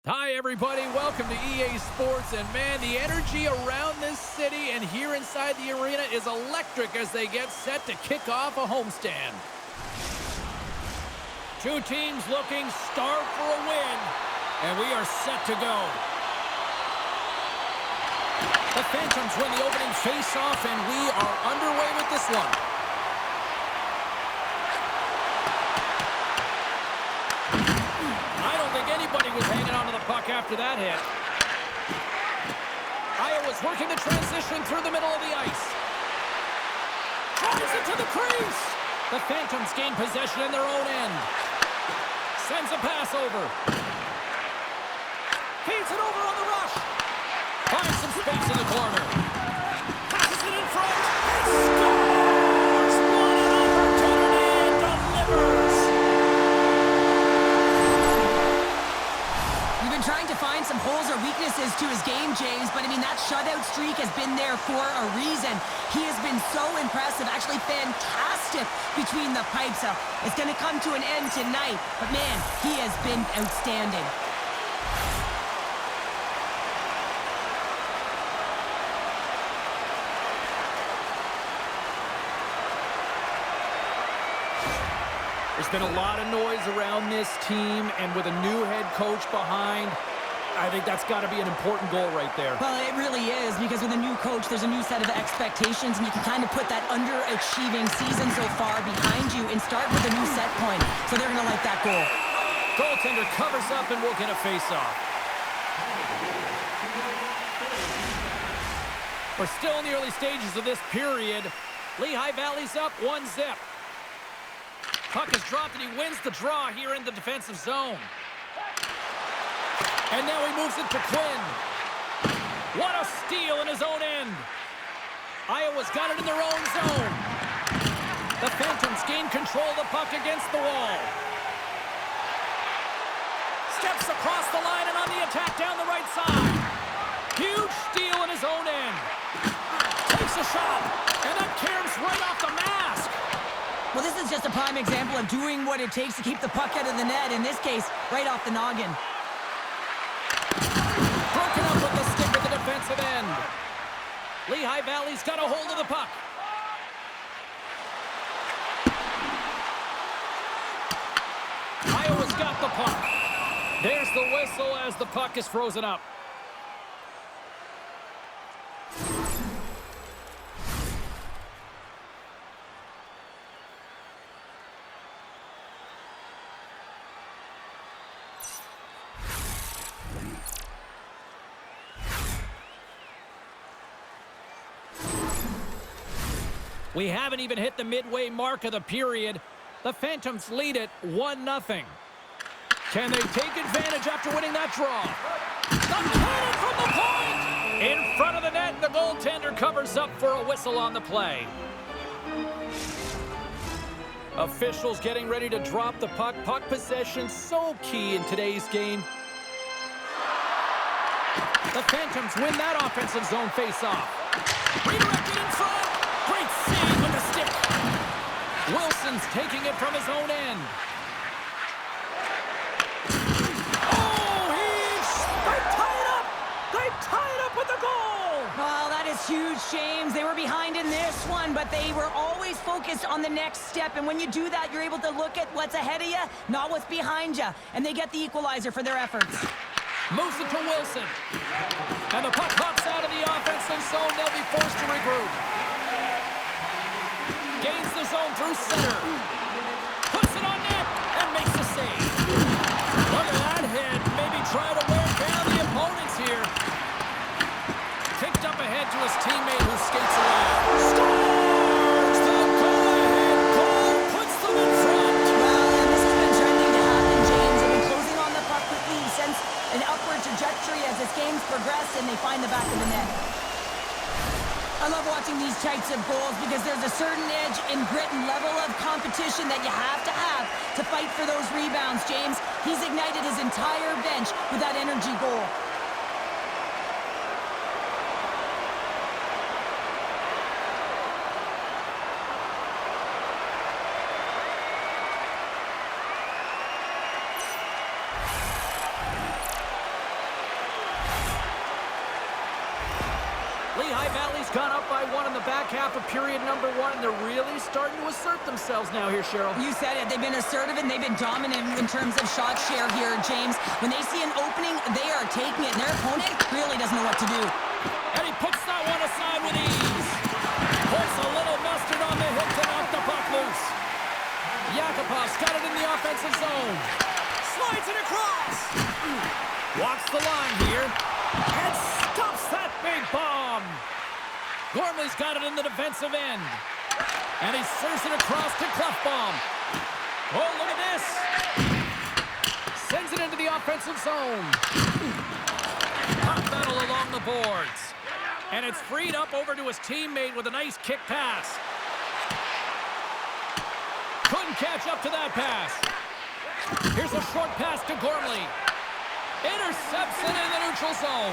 Hi, everybody. Welcome to EA Sports. And, man, the energy around this city and here inside the arena is electric as they get set to kick off a homestand. Two teams looking starved for a win, and we are set to go. The Phantoms win the opening face-off, and we are underway with this one. I don't think anybody was hanging on to the puck after that hit. Iowa's working the transition through the middle of the ice. Drives it to the crease. The Phantoms gain possession in their own end. Sends a pass over. Feeds it over on the rush. Finds some space in the corner. Passes it in front. Scores! What an opportunity and delivers! We've been trying to find some holes or weaknesses to his game, James, but I mean, that shutout streak has been there for a reason. He has been so impressive, actually fantastic between the pipes. It's going to come to an end tonight, but man, he has been outstanding. There's been a lot of noise around this team, and with a new head coach behind, I think that's got to be an important goal right there. Well, it really is, because with a new coach, there's a new set of expectations, and you can kind of put that underachieving season so far behind you and start with a new set point. So they're going to like that goal. Goaltender covers up, and we'll get a face-off. We're still in the early stages of this period. Lehigh Valley's up 1-0. Puck is dropped, and he wins the draw here in the defensive zone. And now he moves it to Quinn. What a steal in his own end. Iowa's got it in their own zone. The Phantoms gain control of the puck against the wall. Steps across the line and on the attack down the right side. Huge steal in his own end. Takes a shot, and that caroms right off the mask. Well, this is just a prime example of doing what it takes to keep the puck out of the net. In this case, right off the noggin. Broken up with the stick at the defensive end. Lehigh Valley's got a hold of the puck. Iowa's got the puck. There's the whistle as the puck is frozen up. We haven't even hit the midway mark of the period. The Phantoms lead it 1-0. Can they take advantage after winning that draw? The cannon from the point! In front of the net, the goaltender covers up for a whistle on the play. Officials getting ready to drop the puck. Puck possession so key in today's game. The Phantoms win that offensive zone face-off. Redirected in front. Great save with the stick. Wilson's taking it from his own end. Oh, they tie it up. They tie it up with the goal. Well, that is huge, James. They were behind in this one, but they were always focused on the next step. And when you do that, you're able to look at what's ahead of you, not what's behind you. And they get the equalizer for their efforts. Moves it to Wilson. And the puck hops out of the offensive zone. They'll be forced to regroup. Gains the zone through center. Puts it on net and makes the save. Look at that hit. Maybe try to wear down the opponents here. Kicked up ahead to his teammate who skates away. Scores! The go-ahead goal puts them in front. Well, and this has been trending to happen, James. They've been closing on the puck quickly since an upward trajectory as this game's progressed, and they find the back of the net. I love watching these types of goals because there's a certain edge and grit and level of competition that you have to fight for those rebounds, James. He's ignited his entire bench with that energy goal. Lehigh Valley's gone up by 1 in the back half of period number 1, and they're really starting to assert themselves now here, Cheryl. You said it. They've been assertive and they've been dominant in terms of shot share here, James. When they see an opening, they are taking it, and their opponent really doesn't know what to do. And he puts that one aside with ease. Puts a little mustard on the hip to knock the puck loose. Yakupov's got it in the offensive zone. Slides it across. Walks the line here. And stops that big bomb. Gormley's got it in the defensive end. And he serves it across to Clefbaum. Oh, look at this. Sends it into the offensive zone. Puck battle along the boards. And it's freed up over to his teammate with a nice kick pass. Couldn't catch up to that pass. Here's a short pass to Gormley. Intercepts it in the neutral zone.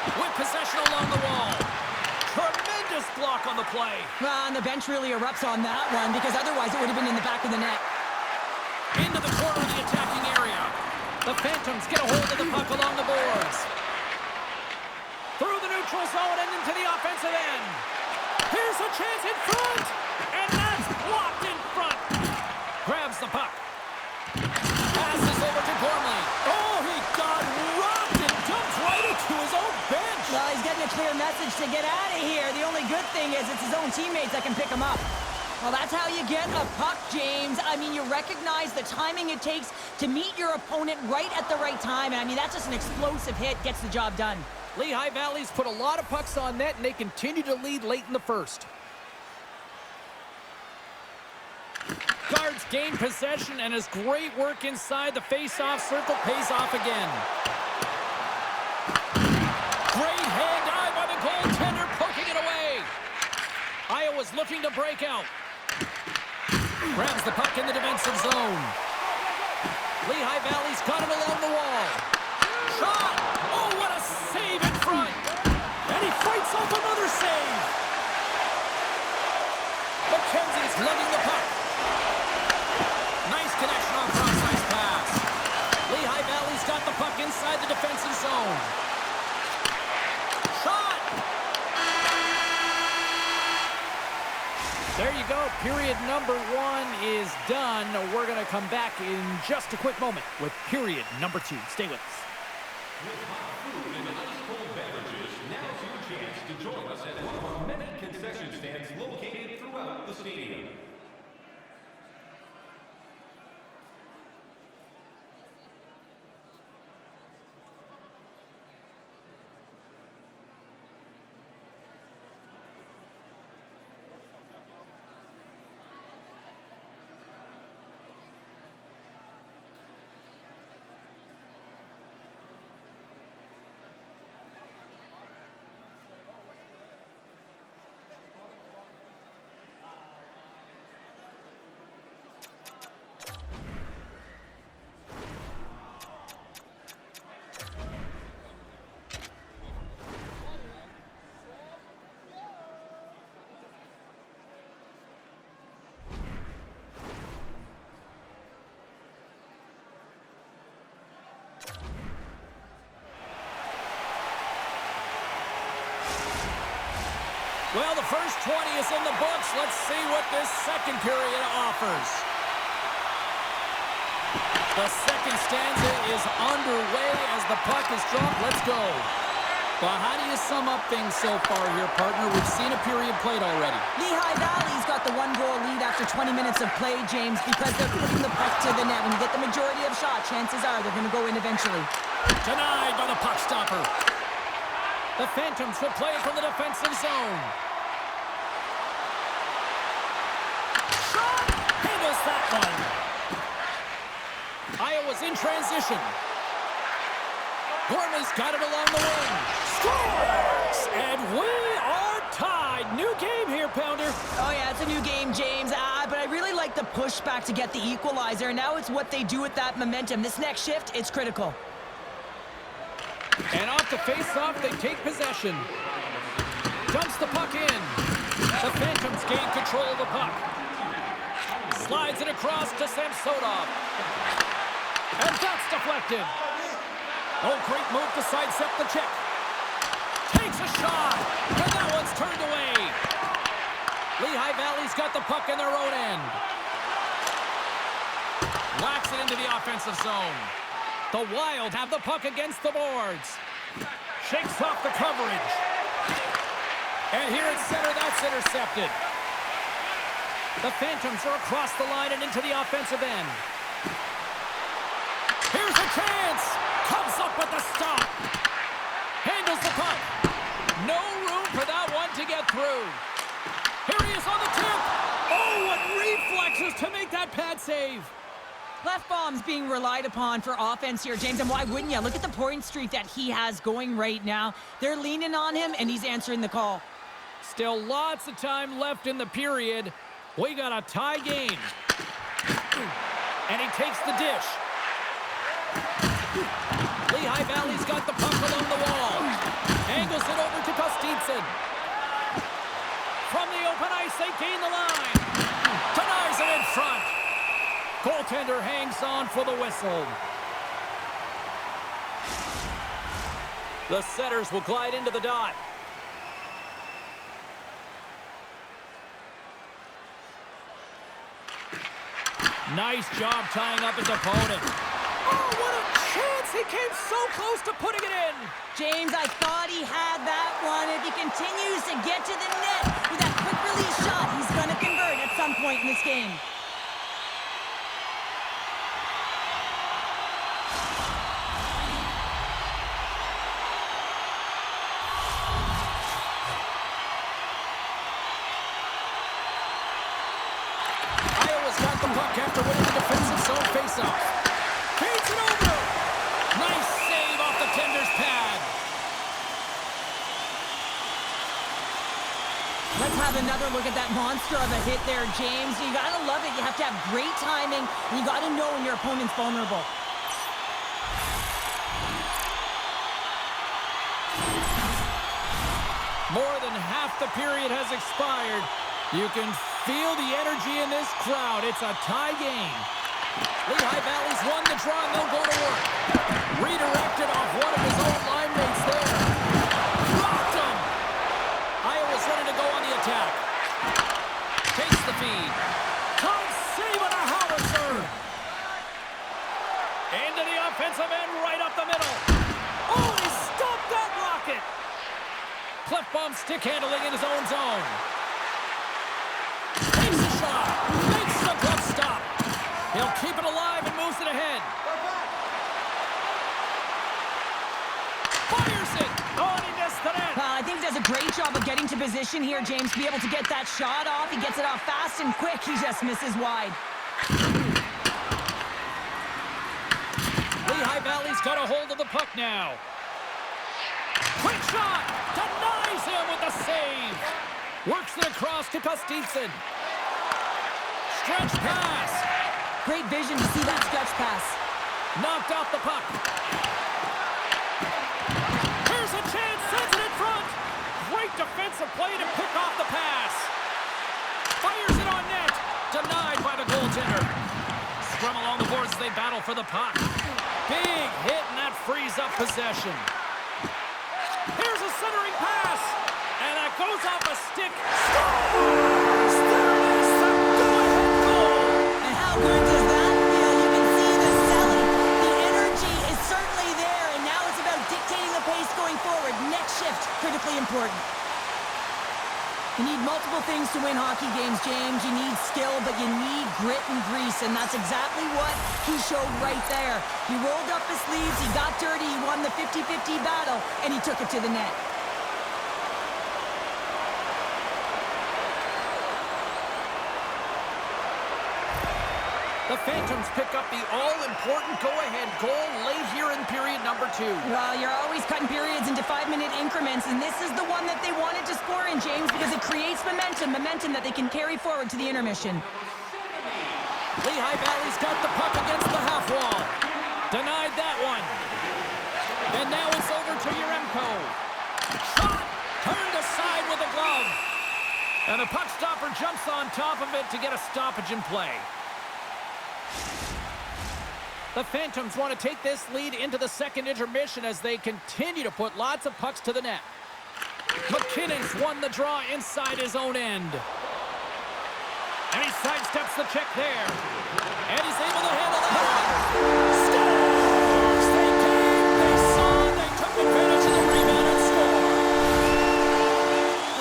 With possession along the wall. Tremendous block on the play. And the bench really erupts on that one because otherwise it would have been in the back of the net. Into the corner of the attacking area. The Phantoms get a hold of the puck along the boards. Through the neutral zone and into the offensive end. Here's a chance in front. And that's blocked in front. Grabs the puck. Passes over to Gormley. Oh, he got rocked and dumped right into his own bench. Well, he's getting a clear message to get out of here. The only good thing is it's his own teammates that can pick him up. Well, that's how you get a puck, James. I mean, you recognize the timing it takes to meet your opponent right at the right time. And I mean, that's just an explosive hit. Gets the job done. Lehigh Valley's put a lot of pucks on net, and they continue to lead late in the first. Guards gain possession, and his great work inside the face-off circle pays off again. Great hand dive by the goaltender, poking it away. Iowa's looking to break out. Grabs the puck in the defensive zone. Lehigh Valley's got it along the wall. Shot! Oh, what a save in front! And he fights off another save. McKenzie's lugging the puck. Nice connection on cross-ice pass. Lehigh Valley's got the puck inside the defensive zone. Shot! There you go. Period number 1 is done. We're going to come back in just a quick moment with period number 2. Stay with us. With hot food and ice cold beverages, now's your chance to join us at one of our many concession stands located throughout the stadium. Well, the first 20 is in the books. Let's see what this second period offers. The second stanza is underway as the puck is dropped. Let's go. Well, how do you sum up things so far here, partner? We've seen a period played already. Lehigh Valley's got the 1-goal lead after 20 minutes of play, James, because they're putting the puck to the net. When you get the majority of shots, chances are they're going to go in eventually. Denied by the puck stopper. The Phantoms will play it from the defensive zone. Shot! Handles that one. Iowa's in transition. Gormley's got it along the wing. Scores! And we are tied. New game here, Pounder. Oh, yeah, it's a new game, James. But I really like the pushback to get the equalizer. Now it's what they do with that momentum. This next shift, it's critical. And off the face-off, they take possession. Dumps the puck in. The Phantoms gain control of the puck. Slides it across to Samsonov. And that's deflected. Oh, great move to sidestep the check. Takes Takes a shot, and that one's turned away. Lehigh Valley's got the puck in their own end. Whacks it into the offensive zone. The Wild have the puck against the boards. Shakes off the coverage. And here at center, that's intercepted. The Phantoms are across the line and into the offensive end. Here's a chance. Comes up with the stop. Handles the puck. No room for that one to get through. Here he is on the tip. Oh, what reflexes to make that pad save. Left bomb's being relied upon for offense here, James, and why wouldn't you? Look at the point streak that he has going right now. They're leaning on him, and he's answering the call. Still lots of time left in the period. We got a tie game. And he takes the dish. Lehigh Valley's got the puck along the wall. Angles it over to Kostitsin. From the open ice, they gain the line. Denies it in front. Goaltender hangs on for the whistle. The setters will glide into the dot. Nice job tying up his opponent. Oh, what a chance! He came so close to putting it in. James, I thought he had that one. If he continues to get to the net with that quick release shot, he's going to convert at some point in this game. After winning the defensive zone faceoff. Feeds it over. Nice save off the tender's pad. Let's have another look at that monster of a hit there, James. You gotta love it. You have to have great timing, and you gotta know when your opponent's vulnerable. More than half the period has expired. You can feel the energy in this crowd. It's a tie game. Lehigh Valley's won the draw, and they'll go to work. Redirected off one of his own line mates there. Rocked him. Iowa's ready to go on the attack. Takes the feed. Tom saving a howitzer. Into the offensive end, right up the middle. Oh, he stopped that rocket. Cleft bomb stick handling in his own zone. Takes a shot. Makes the puck stop. He'll keep it alive and moves it ahead. Fires it. Oh, and he missed the net. I think he does a great job of getting to position here, James, to be able to get that shot off. He gets it off fast and quick. He just misses wide. Lehigh Valley's got a hold of the puck now. Quick shot. Denies him with the save. Works it across to Kostitsin. Stretch pass. Great vision to see that stretch pass. Knocked out the puck. Here's a chance. Sends it in front. Great defensive play to pick off the pass. Fires it on net. Denied by the goaltender. Scrum along the boards as they battle for the puck. Big hit, and that frees up possession. Here's a centering pass. And that goes off a stick. Scores! There it is, the go-ahead goal! And how good does that feel? You can see the selling. The energy is certainly there, and now it's about dictating the pace going forward. Next shift, critically important. You need multiple things to win hockey games, James. You need skill, but you need grit and grease, and that's exactly what he showed right there. He rolled up his sleeves, he got dirty, he won the 50-50 battle, and he took it to the net. The Phantoms pick up the all-important go-ahead goal late here in period number 2. Well, you're always cutting periods into 5-minute increments, and this is the one that they wanted to score in, James, because it creates momentum that they can carry forward to the intermission. Lehigh Valley's got the puck against the half wall. Denied that one. And now it's over to Yaremko. Shot! Turned aside with a glove. And the puck stopper jumps on top of it to get a stoppage in play. The Phantoms want to take this lead into the second intermission as they continue to put lots of pucks to the net. McKinnon's won the draw inside his own end. And he sidesteps the check there. And he's able to handle that. Scores! They came, they saw, they took advantage of the rebound and score.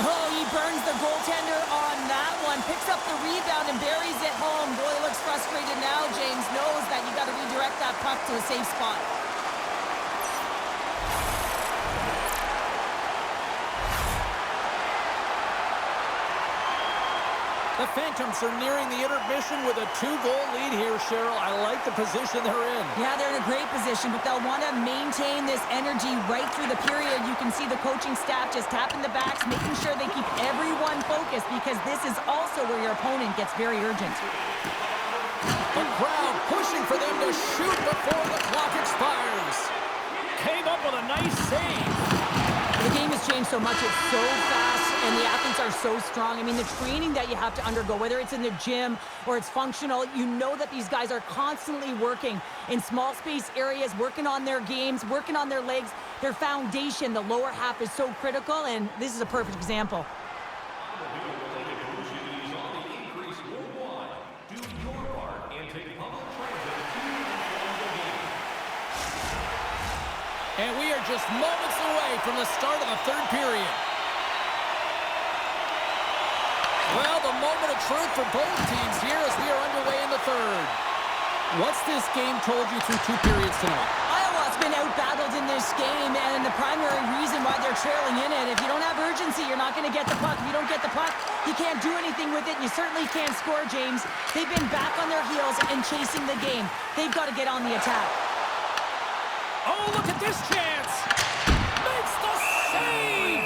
Oh, he burns the goaltender on that one. Picks up the rebound and buries it home. Boy, looks frustrated now. James knows that you got to redirect that puck to a safe spot. The Phantoms are nearing the intermission with a 2-goal lead here, Cheryl. I like the position they're in. Yeah, they're in a great position, but they'll want to maintain this energy right through the period. You can see the coaching staff just tapping the backs, making sure they keep everyone focused, because this is also where your opponent gets very urgent. The crowd pushing for them to shoot before the clock expires. Came up with a nice save. The game has changed so much. It's so fast, and the athletes are so strong. I mean, the training that you have to undergo, whether it's in the gym or it's functional, you know that these guys are constantly working in small space areas, working on their games, working on their legs. Their foundation, the lower half, is so critical, and this is a perfect example. And we are just moments away from the start of the third period. Well, the moment of truth for both teams here as we are underway in the third. What's this game told you through 2 periods tonight? Iowa's been out-battled in this game, and the primary reason why they're trailing in it, if you don't have urgency, you're not going to get the puck. If you don't get the puck, you can't do anything with it. You certainly can't score, James. They've been back on their heels and chasing the game. They've got to get on the attack. Oh, look at this chance! Makes the save!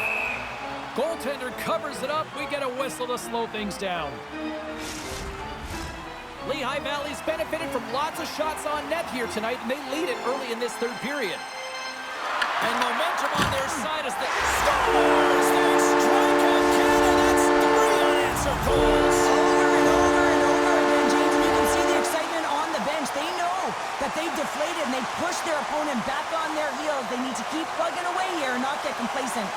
Goaltender covers it up. We get a whistle to slow things down. Lehigh Valley's benefited from lots of shots on net here tonight, and they lead it early in this third period. And momentum on their side as they scores! They strike out Canada. That's 3 unanswered goals. Over and over and over again, James, and you can see the excitement on the bench. They know that they've deflated and they push their opponent back on their heels. They need to keep plugging away here and not get complacent.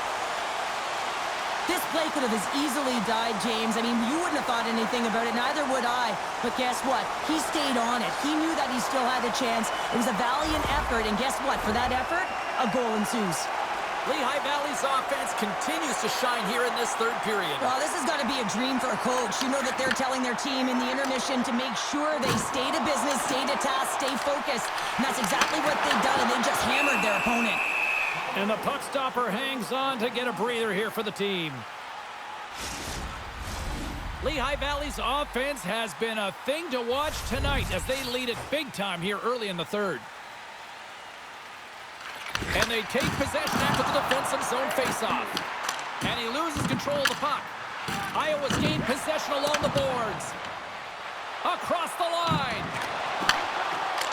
This play could have as easily died, James. I mean, you wouldn't have thought anything about it, neither would I. But guess what? He stayed on it. He knew that he still had a chance. It was a valiant effort, and guess what? For that effort, a goal ensues. Lehigh Valley's offense continues to shine here in this third period. Well, this has got to be a dream for a coach. You know that they're telling their team in the intermission to make sure they stay to business, stay to task, stay focused. And that's exactly what they've done, and they've just hammered their opponent. And the puck stopper hangs on to get a breather here for the team. Lehigh Valley's offense has been a thing to watch tonight as they lead it big time here early in the third. And they take possession after the defensive zone faceoff. And he loses control of the puck. Iowa's gained possession along the boards. Across the line.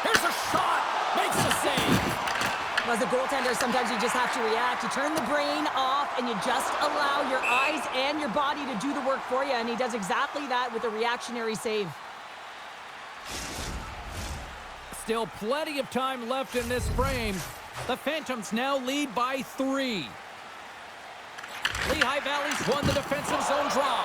Here's a shot. Makes the save. As a goaltender, sometimes you just have to react. You turn the brain off, and you just allow your eyes and your body to do the work for you. And he does exactly that with a reactionary save. Still plenty of time left in this frame. The Phantoms now lead by 3. Lehigh Valley's won the defensive zone draw.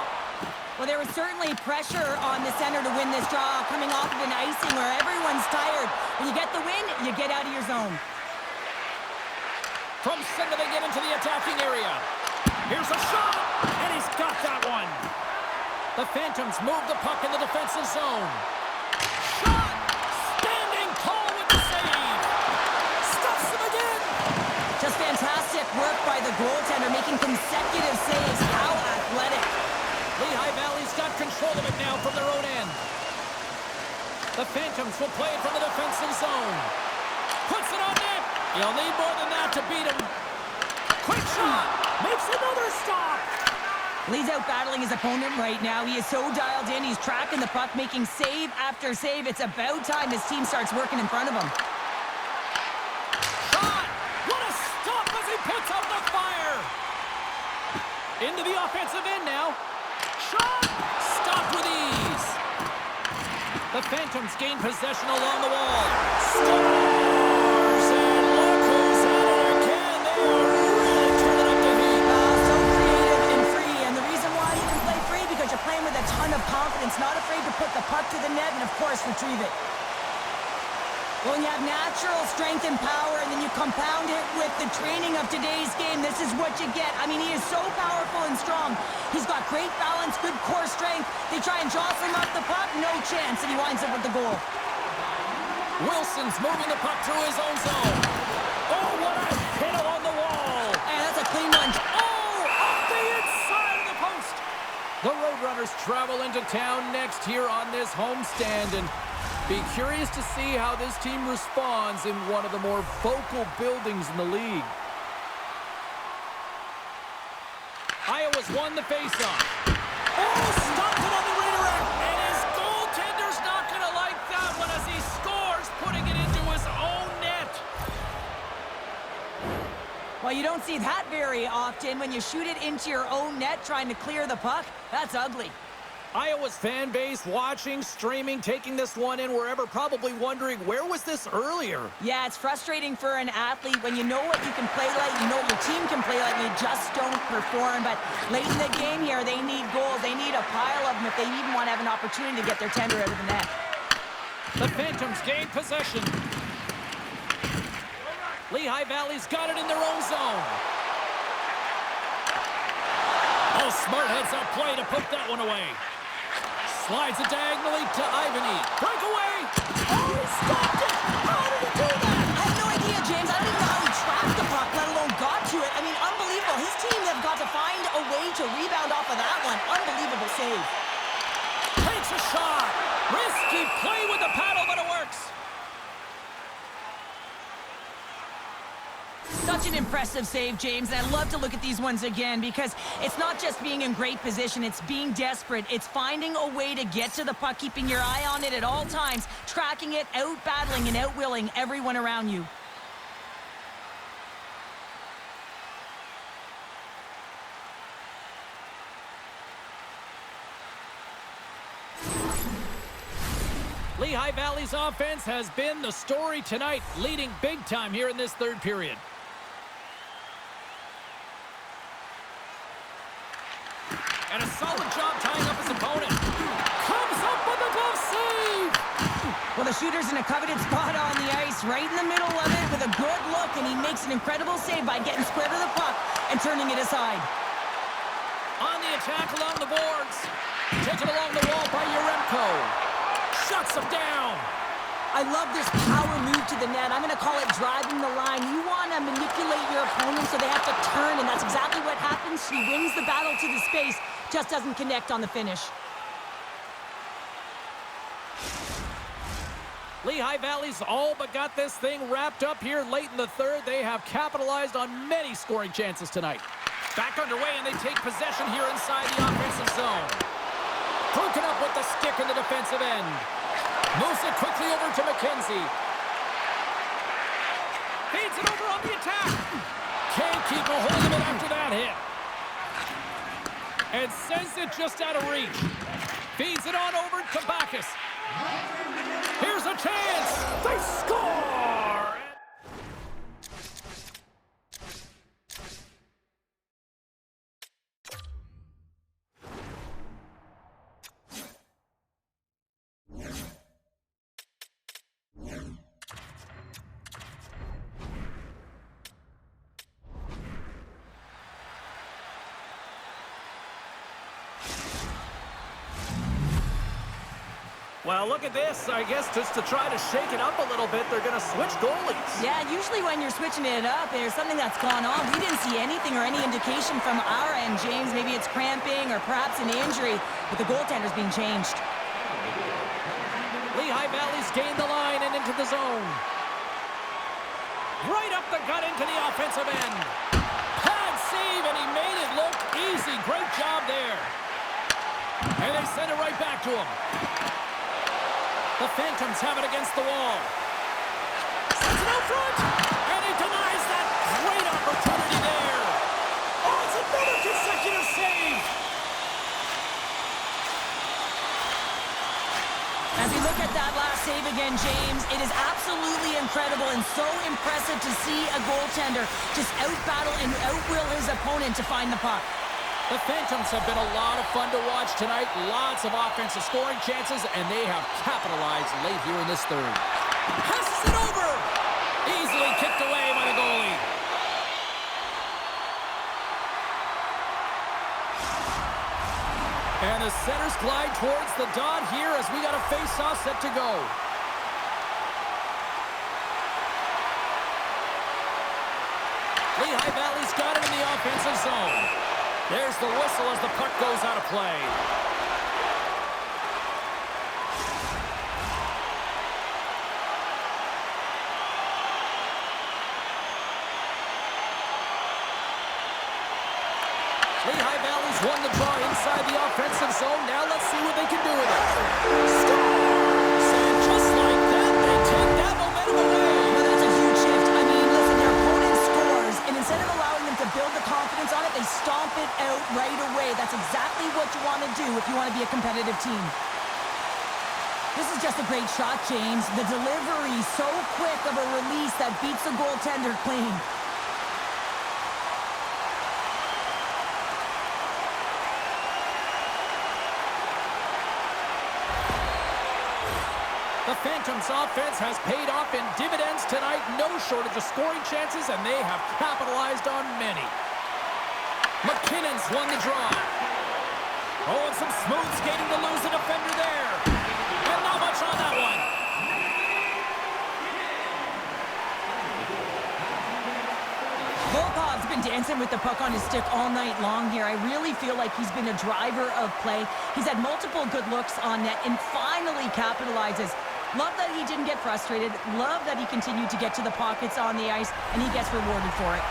Well, there was certainly pressure on the center to win this draw, coming off of an icing where everyone's tired. When you get the win, you get out of your zone. From center, they get into the attacking area. Here's a shot, and he's got that one. The Phantoms move the puck in the defensive zone. Shot! Standing tall with the save. Stuffs him again. Just fantastic work by the goaltender, making consecutive saves. How athletic. Lehigh Valley's got control of it now from their own end. The Phantoms will play it from the defensive zone. Puts it on net. You'll need more than that to beat him. Quick shot. Makes another stop. Lee's out battling his opponent right now. He is so dialed in. He's tracking the puck, making save after save. It's about time his team starts working in front of him. Shot. What a stop as he puts out the fire. Into the offensive end now. Shot. Stopped with ease. The Phantoms gain possession along the wall. Scores! And look who's at it again. They are really turning up the heat. So ton of confidence, not afraid to put the puck to the net and, of course, retrieve it. When you have natural strength and power and then you compound it with the training of today's game, this is what you get. I mean, he is so powerful and strong. He's got great balance, good core strength. They try and jostle him off the puck, no chance, and he winds up with the goal. Wilson's moving the puck through his own zone. Oh, what a hit along the wall. And that's a clean one. Oh, off the inside of the post. The Roadrunners travel into town next here on this homestand, and be curious to see how this team responds in one of the more vocal buildings in the league. Iowa's won the faceoff. Oh, stopped it on the redirect. And his goaltender's not going to like that one as he scores, putting it into his own net. Well, you don't see that very often when you shoot it into your own net trying to clear the puck. That's ugly. Iowa's fan base watching, streaming, taking this one in wherever, probably wondering, where was this earlier? Yeah, it's frustrating for an athlete when you know what you can play like, you know what your team can play like, and you just don't perform. But late in the game here, they need goals. They need a pile of them if they even want to have an opportunity to get their tender out of the net. The Phantoms gain possession. Lehigh Valley's got it in their own zone. Oh, smart heads-up play to put that one away. Slides it diagonally to Ivany. Breakaway! Oh, he stopped it! How did he do that? I have no idea, James. I don't even know how he tracked the puck, let alone got to it. I mean, unbelievable. His team have got to find a way to rebound off of that one. Unbelievable save. Takes a shot. Risky play with the paddle, but it works. Such an impressive save, James, and I love to look at these ones again because it's not just being in great position, it's being desperate. It's finding a way to get to the puck, keeping your eye on it at all times, tracking it, out-battling and out-willing everyone around you. Lehigh Valley's offense has been the story tonight, leading big time here in this third period. And a solid job tying up his opponent. Comes up with a glove save! Well, the shooter's in a coveted spot on the ice, right in the middle of it with a good look, and he makes an incredible save by getting square to the puck and turning it aside. On the attack along the boards. Taken along the wall by Yaremko. Shuts him down. I love this power move to the net. I'm going to call it driving the line. You want to manipulate your opponent so they have to turn, and that's exactly what happens. He wins the battle to the space, just doesn't connect on the finish. Lehigh Valley's all but got this thing wrapped up here late in the third. They have capitalized on many scoring chances tonight. Back underway, and they take possession here inside the offensive zone. Broken up with the stick in the defensive end. Moves it quickly over to McKenzie. Feeds it over on the attack. Can't keep a hold of it after that hit. And sends it just out of reach. Feeds it on over to Bacchus. Here's a chance. They score! Well, look at this. I guess just to try to shake it up a little bit, they're going to switch goalies. Yeah, usually when you're switching it up, there's something that's gone on. We didn't see anything or any indication from our end, James. Maybe it's cramping or perhaps an injury, but the goaltender's being changed. Lehigh Valley's gained the line and into the zone. Right up the gut into the offensive end. Pad save, and he made it look easy. Great job there. And they send it right back to him. The Phantoms have it against the wall. Sends it out front, and he denies that great opportunity there. Oh, it's another consecutive save. As we look at that last save again, James, it is absolutely incredible and so impressive to see a goaltender just out-battle and out-will his opponent to find the puck. The Phantoms have been a lot of fun to watch tonight. Lots of offensive scoring chances, and they have capitalized late here in this third. Passes it over! Easily kicked away by the goalie. And the centers glide towards the dot here as we got a face-off set to go. Lehigh Valley's got it in the offensive zone. There's the whistle as the puck goes out of play. Lehigh Valley's won the draw inside the offensive zone. Now let's see what they can do with it. Scores! And just like that, they take that momentum away. Well, that's a huge shift. I mean, listen, their opponent scores, and instead of allowing them to build the confidence on it, they stomp it out right away. That's exactly what you want to do if you want to be a competitive team. This is just a great shot, James. The delivery, so quick of a release that beats the goaltender clean. The Phantoms offense has paid off in dividends tonight. No shortage of scoring chances, and they have capitalized on many. McKinnon's won the draw. Oh, and some smooth skating to lose a defender there. And not much on that one. Volkov's been dancing with the puck on his stick all night long here. I really feel like he's been a driver of play. He's had multiple good looks on net and finally capitalizes. Love that he didn't get frustrated. Love that he continued to get to the pockets on the ice, and he gets rewarded for it.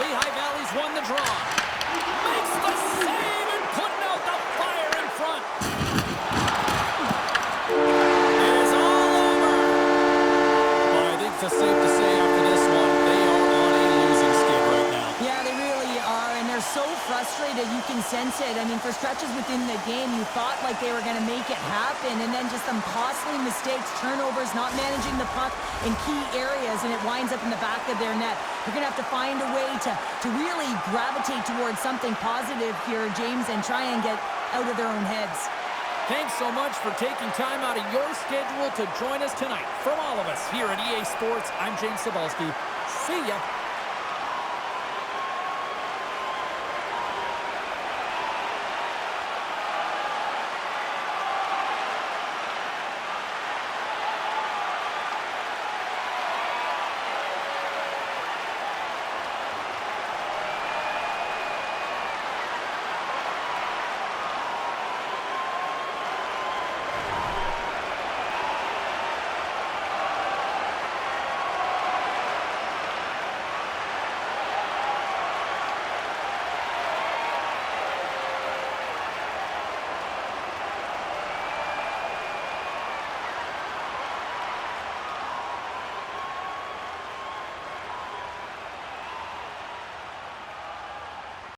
Lehigh Valley's won the draw. Makes the save and putting out the fire in front. It's all over. Well, I think it's safe to say after this one, they are on a losing skid right now. Yeah, they really are, and they're so frustrated. You can sense it. I mean, for stretches within the game, you thought like they were going to make it happen, and then just some costly mistakes, turnovers, not managing the puck in key areas, and it winds up in the back of their net. They're going to have to find a way to really gravitate towards something positive here, James, and try and get out of their own heads. Thanks so much for taking time out of your schedule to join us tonight. From all of us here at EA Sports, I'm James Cebulski. See ya.